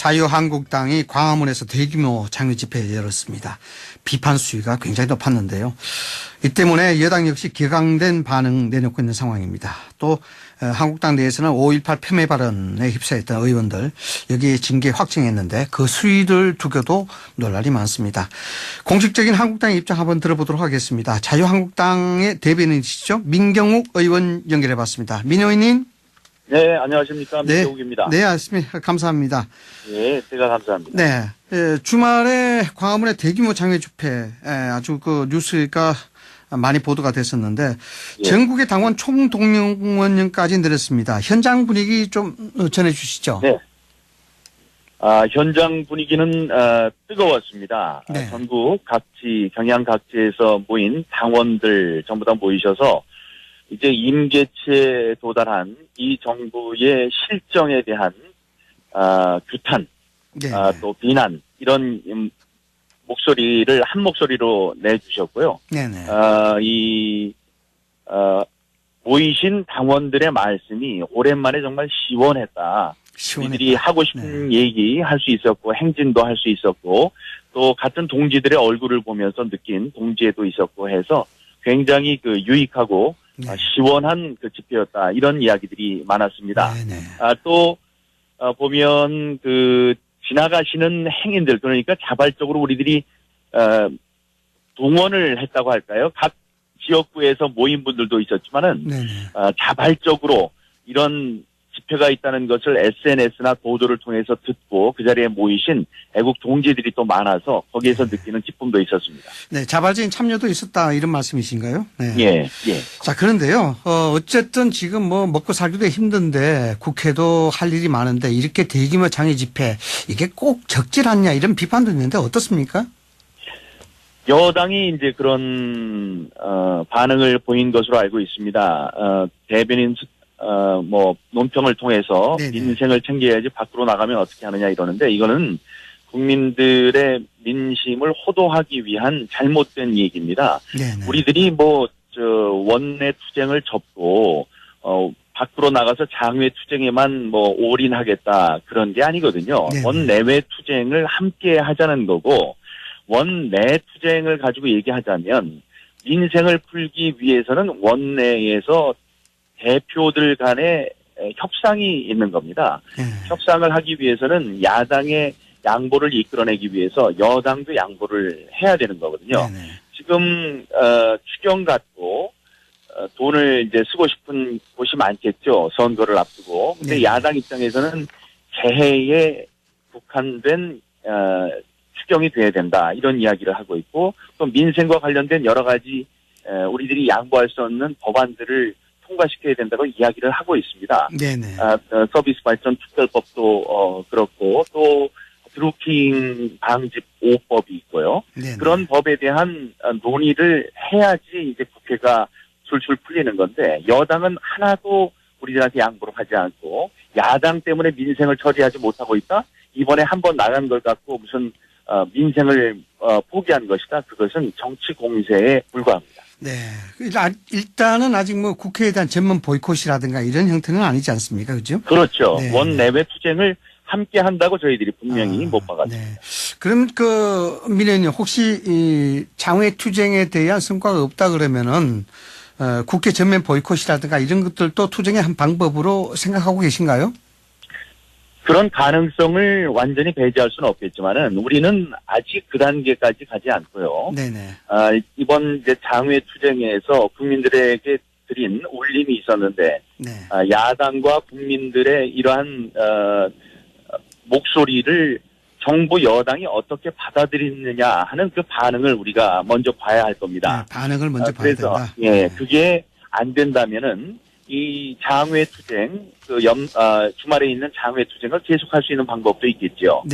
자유한국당이 광화문에서 대규모 장외 집회를 열었습니다. 비판 수위가 굉장히 높았는데요. 이 때문에 여당 역시 격앙된 반응 내놓고 있는 상황입니다. 또 한국당 내에서는 5.18 폄훼 발언에 휩싸였던 의원들 여기에 징계 확정했는데 그 수위를 두고도 논란이 많습니다. 공식적인 한국당의 입장 한번 들어보도록 하겠습니다. 자유한국당의 대변인이시죠? 민경욱 의원 연결해 봤습니다. 민 의원님. 네, 안녕하십니까. 민경욱입니다. 네, 감사합니다. 네, 제가 감사합니다. 네, 주말에 광화문에 대규모 장외 집회 아주 그 뉴스가 많이 보도가 됐었는데 전국의 당원 총동원령까지 늘었습니다. 현장 분위기 좀 전해 주시죠. 네. 현장 분위기는 뜨거웠습니다. 네. 전국 각지, 경양 각지에서 모인 당원들 전부 다 모이셔서 이제 임계치에 도달한 이 정부의 실정에 대한 규탄, 네. 또 비난 이런 목소리를 한 목소리로 내주셨고요. 네네. 모이신 당원들의 말씀이 오랜만에 정말 시원했다. 우리들이 하고 싶은 얘기 할 수 있었고 행진도 할 수 있었고 또 같은 동지들의 얼굴을 보면서 느낀 동지애도 있었고 해서 굉장히 그 유익하고 시원한 그 집회였다. 이런 이야기들이 많았습니다. 또 보면 그 지나가시는 행인들 그러니까 자발적으로 우리들이 동원을 했다고 할까요? 각 지역구에서 모인 분들도 있었지만은 자발적으로 이런 집회가 있다는 것을 SNS나 보도를 통해서 듣고 그 자리에 모이신 애국 동지들이 또 많아서 거기에서 느끼는 기쁨도 있었습니다. 네, 자발적인 참여도 있었다 이런 말씀이신가요? 네. 예. 자, 그런데요. 어쨌든 지금 뭐 먹고 살기도 힘든데 국회도 할 일이 많은데 이렇게 대규모 장외 집회 이게 꼭 적절 않냐 이런 비판도 있는데 어떻습니까? 여당이 이제 그런 반응을 보인 것으로 알고 있습니다. 대변인 논평을 통해서 민생을 챙겨야지 밖으로 나가면 어떻게 하느냐 이러는데 이거는 국민들의 민심을 호도하기 위한 잘못된 얘기입니다. 우리들이 원내 투쟁을 접고 밖으로 나가서 장외 투쟁에만 올인하겠다 그런 게 아니거든요. 원내외 투쟁을 함께 하자는 거고 원내 투쟁을 가지고 얘기하자면 민생을 풀기 위해서는 원내에서 대표들 간의 협상이 있는 겁니다. 협상을 하기 위해서는 야당의 양보를 이끌어내기 위해서 여당도 양보를 해야 되는 거거든요. 지금 추경 갖고 돈을 이제 쓰고 싶은 곳이 많겠죠. 선거를 앞두고. 근데 야당 입장에서는 재해에 국한된 추경이 돼야 된다. 이런 이야기를 하고 있고 또 민생과 관련된 여러 가지 우리들이 양보할 수 없는 법안들을 통과시켜야 된다고 이야기를 하고 있습니다. 서비스 발전 특별법도 그렇고 또 드루킹 방지 5법이 있고요. 그런 법에 대한 논의를 해야지 이제 국회가 술술 풀리는 건데 여당은 하나도 우리들한테 양보를 하지 않고 야당 때문에 민생을 처리하지 못하고 있다. 이번에 한번 나간 걸 갖고 무슨 민생을 포기한 것이다. 그것은 정치 공세에 불과합니다. 네. 일단은 아직 국회에 대한 전면 보이콧이라든가 이런 형태는 아니지 않습니까? 그죠? 그렇죠. 원내외 투쟁을 함께 한다고 저희들이 분명히 못 박았습니다. 그럼 민 의원님 혹시 이 장외 투쟁에 대한 성과가 없다 그러면은 국회 전면 보이콧이라든가 이런 것들도 투쟁의 한 방법으로 생각하고 계신가요? 그런 가능성을 완전히 배제할 수는 없겠지만은 우리는 아직 그 단계까지 가지 않고요. 이번 이제 장외 투쟁에서 국민들에게 드린 울림이 있었는데 야당과 국민들의 이러한 목소리를 정부 여당이 어떻게 받아들이느냐 하는 그 반응을 우리가 먼저 봐야 할 겁니다. 반응을 먼저 봐야 된다. 그게 안 된다면은 이 장외 투쟁, 주말에 있는 장외 투쟁을 계속할 수 있는 방법도 있겠죠.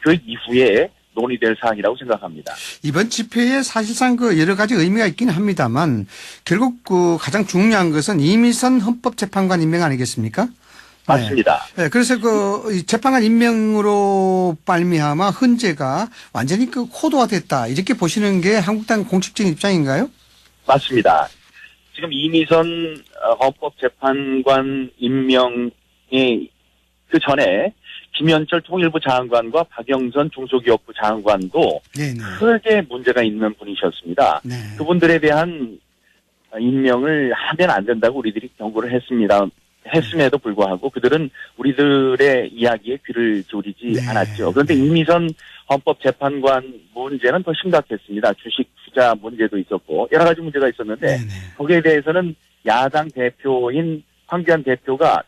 그 이후에 논의될 사항이라고 생각합니다. 이번 집회에 사실상 여러 가지 의미가 있긴 합니다만 결국 가장 중요한 것은 이미선 헌법재판관 임명 아니겠습니까? 맞습니다. 그래서 재판관 임명으로 말미암아 헌재가 완전히 코드화됐다 이렇게 보시는 게 한국당 공식적인 입장인가요? 맞습니다. 지금 이미선 헌법재판관 임명이 그 전에 김현철 통일부 장관과 박영선 중소기업부 장관도 네네. 크게 문제가 있는 분이셨습니다. 네. 그분들에 대한 임명을 하면 안 된다고 우리들이 경고를 했습니다. 했음에도 불구하고 그들은 우리들의 이야기에 귀를 기울이지 네. 않았죠. 그런데 이미선 헌법재판관 문제는 더 심각했습니다. 주식 투자 문제도 있었고 여러 가지 문제가 있었는데 네네. 거기에 대해서는 야당 대표인 황교안 대표가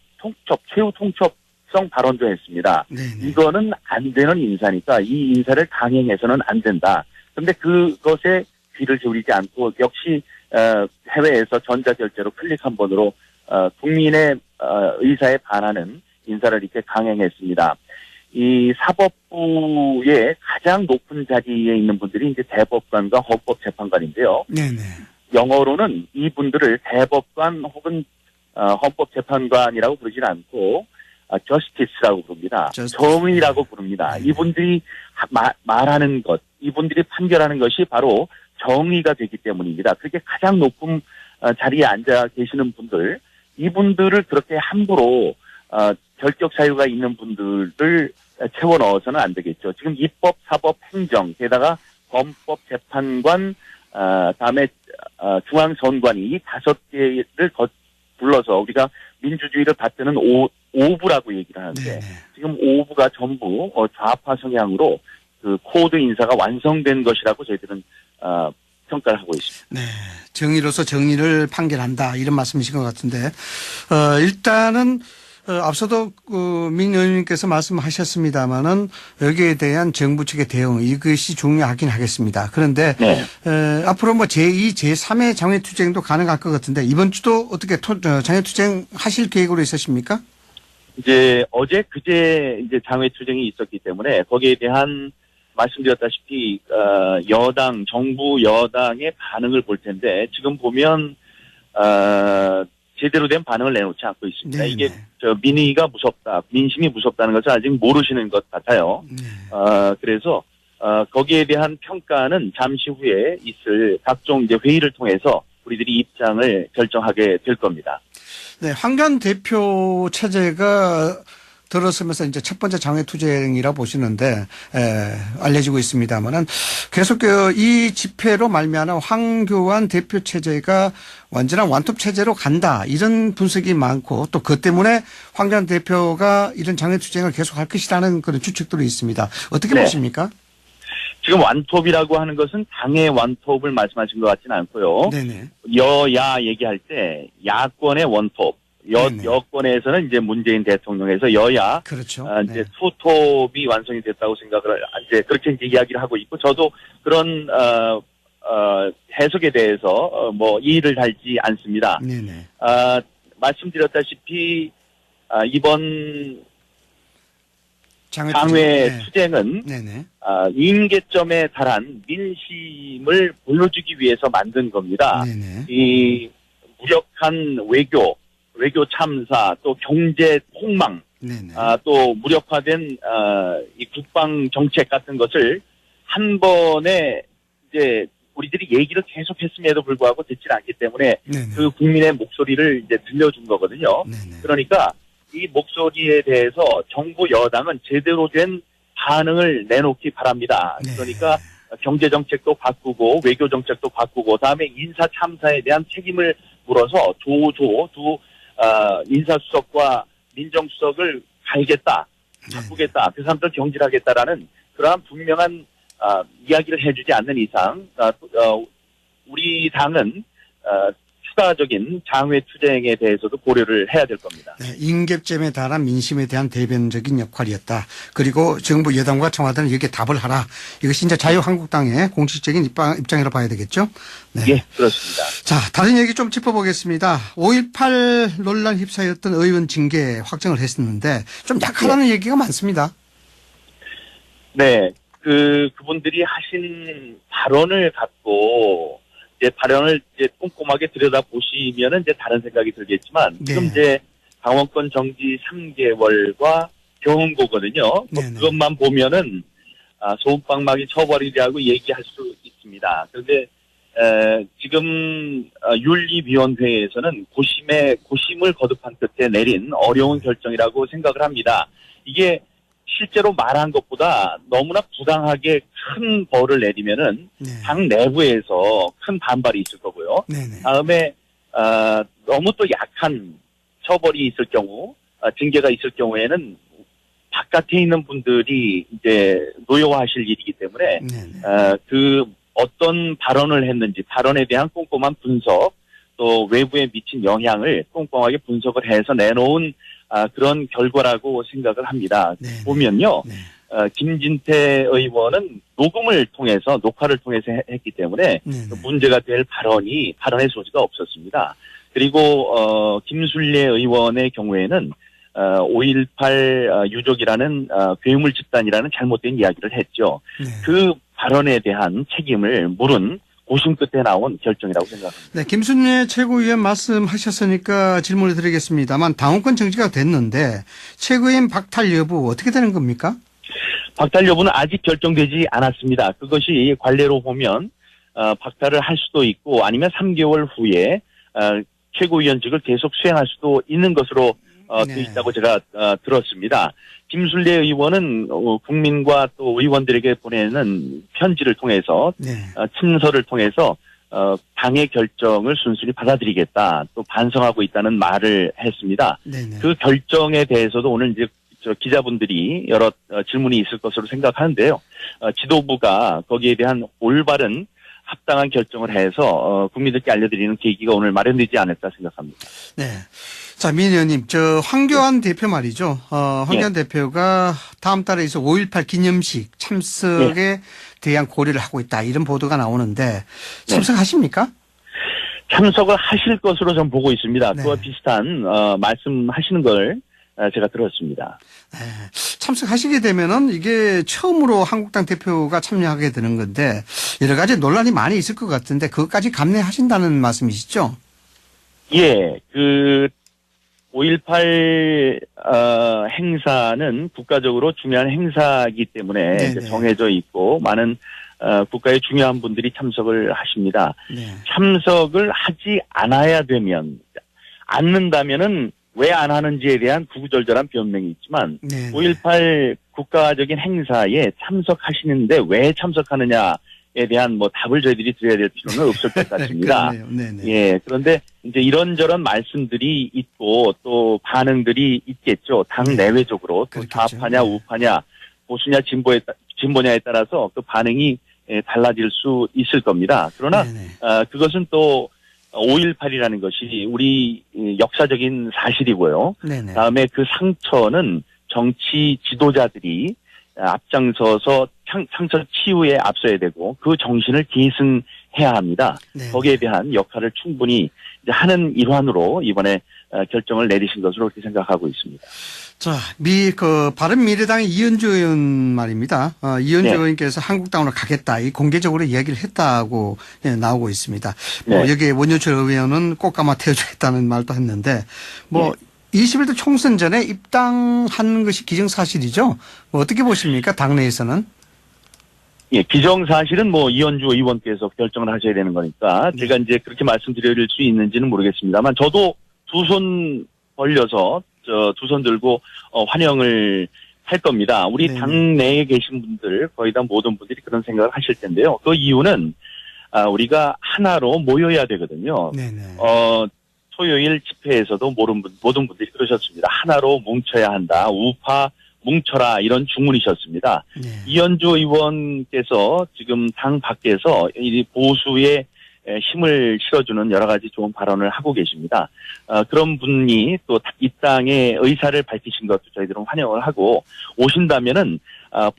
최후 통첩성 발언도 했습니다. 네네. 이거는 안 되는 인사니까 이 인사를 강행해서는 안 된다. 그런데 그것에 귀를 기울이지 않고 역시 해외에서 전자결제로 클릭 한 번으로 국민의 의사에 반하는 인사를 이렇게 강행했습니다. 이 사법부의 가장 높은 자리에 있는 분들이 이제 대법관과 헌법재판관인데요. 네네. 영어로는 이분들을 대법관 혹은 헌법재판관이라고 부르진 않고 justice라고 부릅니다. 정의라고 부릅니다. 이분들이 말하는 것, 이분들이 판결하는 것이 바로 정의가 되기 때문입니다. 그렇게 가장 높은 자리에 앉아 계시는 분들, 이분들을 그렇게 함부로 결격 사유가 있는 분들을 채워 넣어서는 안 되겠죠. 지금 입법, 사법, 행정, 게다가 범법 재판관, 다음에 중앙선관위 이 5개를 불러서 우리가 민주주의를 받드는 오부라고 얘기를 하는데 네네. 지금 오부가 전부 좌파 성향으로 그 코드 인사가 완성된 것이라고 저희들은 평가를 하고 있습니다. 네, 정의로서 정의를 판결한다 이런 말씀이신 것 같은데 일단은 앞서도 민 의원님께서 말씀하셨습니다마는 여기에 대한 정부 측의 대응 이것이 중요하긴 하겠습니다. 그런데 네. 앞으로 뭐 제2, 제3의 장외투쟁도 가능할 것 같은데 이번 주도 어떻게 장외투쟁 하실 계획으로 있으십니까? 이제 어제 그제 이제 장외투쟁이 있었기 때문에 거기에 대한 말씀드렸다시피 여당 정부 여당의 반응을 볼 텐데 지금 보면 제대로 된 반응을 내놓지 않고 있습니다. 네네. 이게 민의가 무섭다, 민심이 무섭다는 것을 아직 모르시는 것 같아요. 네. 그래서 거기에 대한 평가는 잠시 후에 있을 각종 이제 회의를 통해서 우리들이 입장을 결정하게 될 겁니다. 네, 황교안 대표 체제가 들어서면서 이제 첫 번째 장외투쟁이라 보시는데 알려지고 있습니다만은 계속 이 집회로 말미암아 황교안 대표 체제가 완전한 완톱 체제로 간다 이런 분석이 많고 또 그것 때문에 황교안 대표가 이런 장외투쟁을 계속할 것이라는 그런 추측들이 있습니다. 어떻게 네. 보십니까? 지금 완톱이라고 하는 것은 당의 완톱을 말씀하신 것 같지는 않고요. 네네. 여야 얘기할 때 야권의 원톱. 네네. 여권에서는 이제 문재인 대통령에서 여야 그렇죠. 이제 네. 투톱이 완성이 됐다고 생각을 이제 그렇게 이제 이야기를 하고 있고 저도 그런 해석에 대해서 뭐 이의를 달지 않습니다. 네네. 말씀드렸다시피 이번 장외 네. 투쟁은 네네. 임계점에 달한 민심을 보여주기 위해서 만든 겁니다. 네네. 이 무력한 외교 참사, 또 경제 폭망, 네네. 또 무력화된 이 국방 정책 같은 것을 한 번에 이제 우리들이 얘기를 계속했음에도 불구하고 듣지 않기 때문에 네네. 그 국민의 목소리를 이제 들려준 거거든요. 네네. 그러니까 이 목소리에 대해서 정부 여당은 제대로 된 반응을 내놓기 바랍니다. 네. 그러니까 경제 정책도 바꾸고 외교 정책도 바꾸고 다음에 인사 참사에 대한 책임을 물어서 두 인사수석과 민정수석을 갈겠다, 바꾸겠다, 그 사람들 경질하겠다라는 그러한 분명한 이야기를 해주지 않는 이상 우리 당은 추가적인 장외투쟁에 대해서도 고려를 해야 될 겁니다. 네, 임계점에 달한 민심에 대한 대변적인 역할이었다. 그리고 정부 여당과 청와대는 여기에 답을 하라. 이것이 이제 자유한국당의 공식적인 입장이라고 봐야 되겠죠? 네. 예, 그렇습니다. 자, 다른 얘기 좀 짚어보겠습니다. 5.18 논란 휩싸였던 의원 징계 확정을 했었는데 좀 약하다는 얘기가 많습니다. 네, 그분들이 하신 발언을 갖고 이제 발언을 이제 꼼꼼하게 들여다 보시면은 이제 다른 생각이 들겠지만 지금 네. 이제 당원권 정지 3개월과 경고거든요. 그것만 보면은 소음방망이 처벌이라고 얘기할 수 있습니다. 그런데 지금 윤리위원회에서는 고심을 거듭한 끝에 내린 어려운 결정이라고 생각을 합니다. 이게 실제로 말한 것보다 너무나 부당하게 큰 벌을 내리면은 네. 당 내부에서 큰 반발이 있을 거고요. 네네. 다음에 너무 또 약한 처벌이 있을 경우, 징계가 있을 경우에는 바깥에 있는 분들이 이제 노여워하실 일이기 때문에 그 어떤 발언을 했는지 발언에 대한 꼼꼼한 분석, 또 외부에 미친 영향을 꼼꼼하게 분석을 해서 내놓은 그런 결과라고 생각을 합니다. 네네. 보면요. 네. 김진태 의원은 녹화를 통해서 했기 때문에 문제가 될 발언의 소지가 없었습니다. 그리고 김순례 의원의 경우에는 5.18 유족이라는 괴물 집단이라는 잘못된 이야기를 했죠. 네. 그 발언에 대한 책임을 물은 고심 끝에 나온 결정이라고 생각합니다. 네, 김순례 최고위원 말씀하셨으니까 질문을 드리겠습니다만 당원권 정지가 됐는데 최고위원 박탈 여부 어떻게 되는 겁니까? 박탈 여부는 아직 결정되지 않았습니다. 그것이 관례로 보면 박탈을 할 수도 있고 아니면 3개월 후에 최고위원직을 계속 수행할 수도 있는 것으로 되어 있다고 제가 들었습니다. 김순례 의원은 국민과 또 의원들에게 보내는 편지를 통해서 친서를 통해서 당의 결정을 순순히 받아들이겠다, 또 반성하고 있다는 말을 했습니다. 네네. 그 결정에 대해서도 오늘 이제 기자분들이 여러 질문이 있을 것으로 생각하는데요. 지도부가 거기에 대한 올바른 합당한 결정을 해서 국민들께 알려드리는 계기가 오늘 마련되지 않을까 생각합니다. 네. 자, 민 의원님, 황교안 대표 말이죠. 황교안 대표가 다음 달에 있을 5.18 기념식 참석에 대한 고려를 하고 있다. 이런 보도가 나오는데 참석하십니까? 참석을 하실 것으로 전 보고 있습니다. 그와 비슷한 말씀하시는 걸 제가 들었습니다. 네. 참석하시게 되면은 이게 처음으로 한국당 대표가 참여하게 되는 건데 여러 가지 논란이 많이 있을 것 같은데 그것까지 감내하신다는 말씀이시죠? 예, 5.18 행사는 국가적으로 중요한 행사이기 때문에 정해져 있고 많은 국가의 중요한 분들이 참석을 하십니다. 참석을 하지 않는다면은 왜 안 하는지에 대한 구구절절한 변명이 있지만 5.18 국가적인 행사에 참석하시는데 왜 참석하느냐에 대한 답을 저희들이 드려야 될 필요는 없을 것 같습니다. 예, 그런데 이제 이런저런 말씀들이 있고 또 반응들이 있겠죠. 당 내외적으로 또 좌파냐 우파냐 보수냐 진보냐에 따라서 그 반응이 달라질 수 있을 겁니다. 그러나 그것은 또 5.18이라는 것이 우리 역사적인 사실이고요. 다음에 그 상처는 정치 지도자들이 앞장서서 상처 치유에 앞서야 되고 그 정신을 계승해야 합니다. 거기에 대한 역할을 충분히 이제 하는 일환으로 이번에 결정을 내리신 것으로 그렇게 생각하고 있습니다. 자, 바른미래당의 이현주 의원 말입니다. 이현주 의원께서 한국당으로 가겠다, 이 공개적으로 이야기를 했다고 나오고 있습니다. 여기에 원효철 의원은 꽃가마 태워주겠다는 말도 했는데, 20일도 총선 전에 입당한 것이 기정사실이죠. 어떻게 보십니까, 당내에서는? 예, 기정사실은 이현주 의원께서 결정을 하셔야 되는 거니까 제가 이제 그렇게 말씀드릴 수 있는지는 모르겠습니다만 저도 두 손 벌려서 두 손 들고 환영을 할 겁니다. 우리 당내에 계신 분들 거의 다 모든 분들이 그런 생각을 하실 텐데요. 그 이유는 우리가 하나로 모여야 되거든요. 토요일 집회에서도 모든 분들이 그러셨습니다. 하나로 뭉쳐야 한다. 우파 뭉쳐라 이런 주문이셨습니다. 이현주 의원께서 지금 당 밖에서 이 보수의 힘을 실어주는 여러 가지 좋은 발언을 하고 계십니다. 그런 분이 또 이 땅의 의사를 밝히신 것도 저희들은 환영을 하고 오신다면은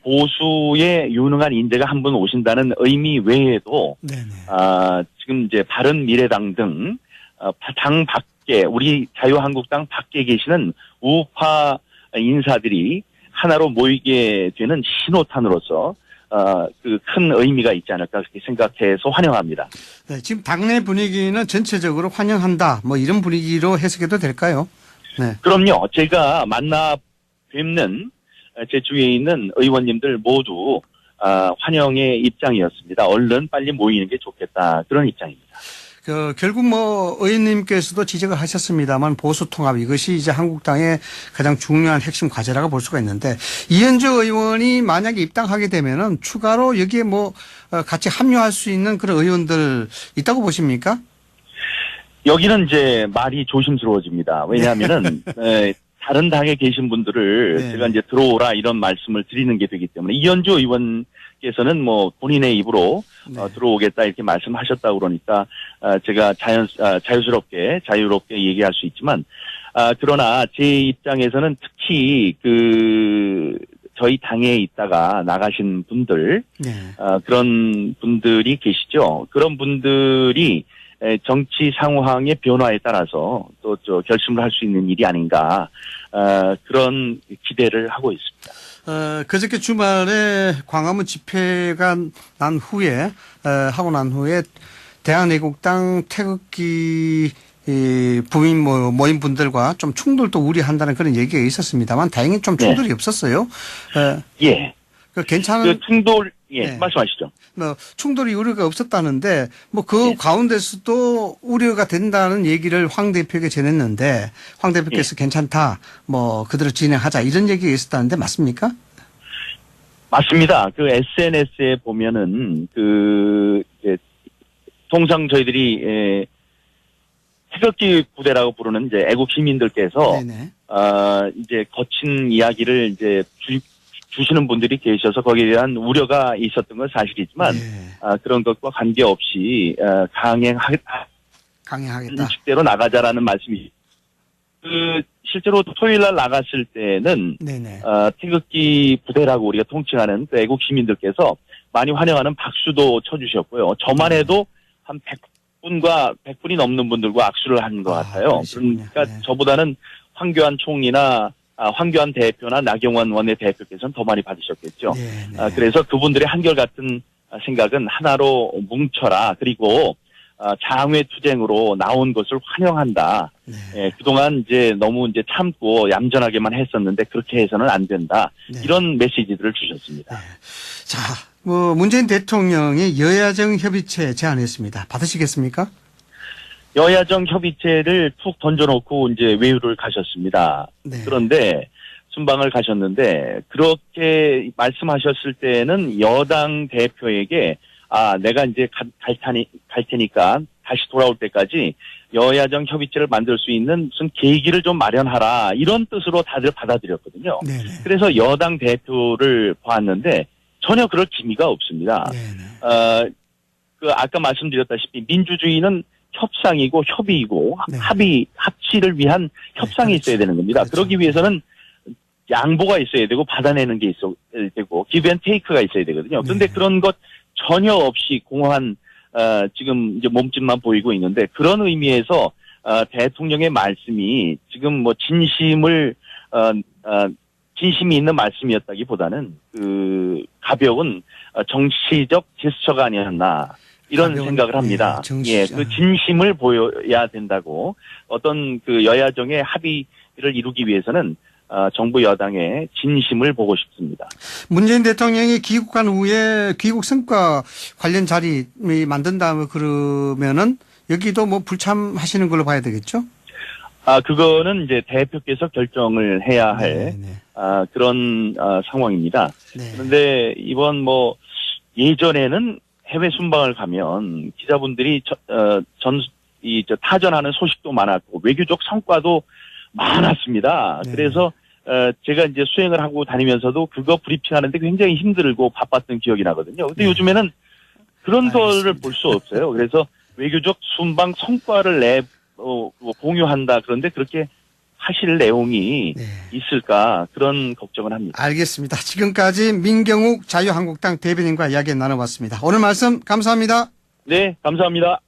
보수의 유능한 인재가 한 분 오신다는 의미 외에도 지금 이제 바른미래당 등 당 밖에 우리 자유한국당 밖에 계시는 우파 인사들이 하나로 모이게 되는 신호탄으로서 그 큰 의미가 있지 않을까 그렇게 생각해서 환영합니다. 네, 지금 당내 분위기는 전체적으로 환영한다, 이런 분위기로 해석해도 될까요? 네. 그럼요. 제가 만나 뵙는 제 주위에 있는 의원님들 모두 환영의 입장이었습니다. 얼른 빨리 모이는 게 좋겠다 그런 입장입니다. 결국 뭐 의원님께서도 지적을 하셨습니다만 보수 통합 이것이 이제 한국당의 가장 중요한 핵심 과제라고 볼 수가 있는데 이현주 의원이 만약에 입당하게 되면은 추가로 여기에 뭐 같이 합류할 수 있는 그런 의원들 있다고 보십니까? 여기는 이제 말이 조심스러워집니다. 왜냐하면은 다른 당에 계신 분들을 네. 제가 이제 들어오라 이런 말씀을 드리는 게 되기 때문에 이현주 의원께서는 뭐 본인의 입으로 네. 들어오겠다 이렇게 말씀하셨다고 그러니까 제가 자유롭게 얘기할 수 있지만 그러나 제 입장에서는 특히 저희 당에 있다가 나가신 분들 네. 그런 분들이 계시죠. 그런 분들이 정치 상황의 변화에 따라서 또 결심을 할 수 있는 일이 아닌가 그런 기대를 하고 있습니다. 그저께 주말에 광화문 집회가 난 후에 하고 난 후에 대한애국당 태극기 부인 모임 분들과 좀 충돌도 우려한다는 그런 얘기가 있었습니다만 다행히 좀 충돌이 없었어요. 예. 괜찮은 충돌 네. 말씀하시죠. 충돌이 우려가 없었다는데 그 가운데서도 우려가 된다는 얘기를 황 대표에게 전했는데 황 대표께서 괜찮다 그대로 진행하자 이런 얘기가 있었다는데 맞습니까? 맞습니다. SNS에 보면은 통상 저희들이 태극기 부대라고 부르는 이제 애국 시민들께서 네네. 이제 거친 이야기를 이제 주시는 분들이 계셔서 거기에 대한 우려가 있었던 건 사실이지만 그런 것과 관계없이 강행하겠다. 식대로 나가자라는 말씀이 실제로 토요일 날 나갔을 때는 태극기 부대라고 우리가 통칭하는 애국 시민들께서 많이 환영하는 박수도 쳐주셨고요. 저만 해도 한 100분이 넘는 분들과 악수를 한 것 같아요. 그러니까 저보다는 황교안 총리나 황교안 대표나 나경원 원내대표께서는 더 많이 받으셨겠죠. 그래서 그분들의 한결같은 생각은 하나로 뭉쳐라. 그리고 장외투쟁으로 나온 것을 환영한다. 그동안 이제 너무 이제 참고 얌전하게만 했었는데 그렇게 해서는 안 된다. 이런 메시지들을 주셨습니다. 자, 문재인 대통령이 여야정 협의체 제안했습니다. 받으시겠습니까? 여야정 협의체를 툭 던져놓고 이제 외유를 가셨습니다. 그런데 순방을 가셨는데 그렇게 말씀하셨을 때는 여당 대표에게 내가 이제 갈 테니까 다시 돌아올 때까지 여야정 협의체를 만들 수 있는 무슨 계기를 좀 마련하라 이런 뜻으로 다들 받아들였거든요. 그래서 여당 대표를 보았는데 전혀 그럴 기미가 없습니다. 아까 말씀드렸다시피 민주주의는 협상이고 협의이고 합치를 위한 협상이 있어야 되는 겁니다. 그렇죠. 그러기 위해서는 양보가 있어야 되고 받아내는 게 있어야 되고 기브 앤 테이크가 있어야 되거든요. 그런데 그런 것 전혀 없이 공허한 지금 이제 몸짓만 보이고 있는데 그런 의미에서 대통령의 말씀이 지금 진심이 있는 말씀이었다기보다는 가벼운 정치적 제스처가 아니었나 이런 생각을 합니다. 진심을 보여야 된다고 어떤 여야정의 합의를 이루기 위해서는 정부 여당의 진심을 보고 싶습니다. 문재인 대통령이 귀국한 후에 귀국 성과 관련 자리 만든다 그러면은 여기도 불참하시는 걸로 봐야 되겠죠? 그거는 이제 대표께서 결정을 해야 할 그런 상황입니다. 그런데 이번 예전에는 해외 순방을 가면 기자분들이 타전하는 소식도 많았고 외교적 성과도 많았습니다. 그래서 제가 이제 수행을 하고 다니면서도 그거 브리핑하는데 굉장히 힘들고 바빴던 기억이 나거든요. 근데 요즘에는 그런 거를 볼 수 없어요. 그래서 외교적 순방 성과를 공유한다. 그런데 그렇게 하실 내용이 있을까 그런 걱정을 합니다. 알겠습니다. 지금까지 민경욱 자유한국당 대변인과 이야기 나눠봤습니다. 오늘 말씀 감사합니다. 네, 감사합니다.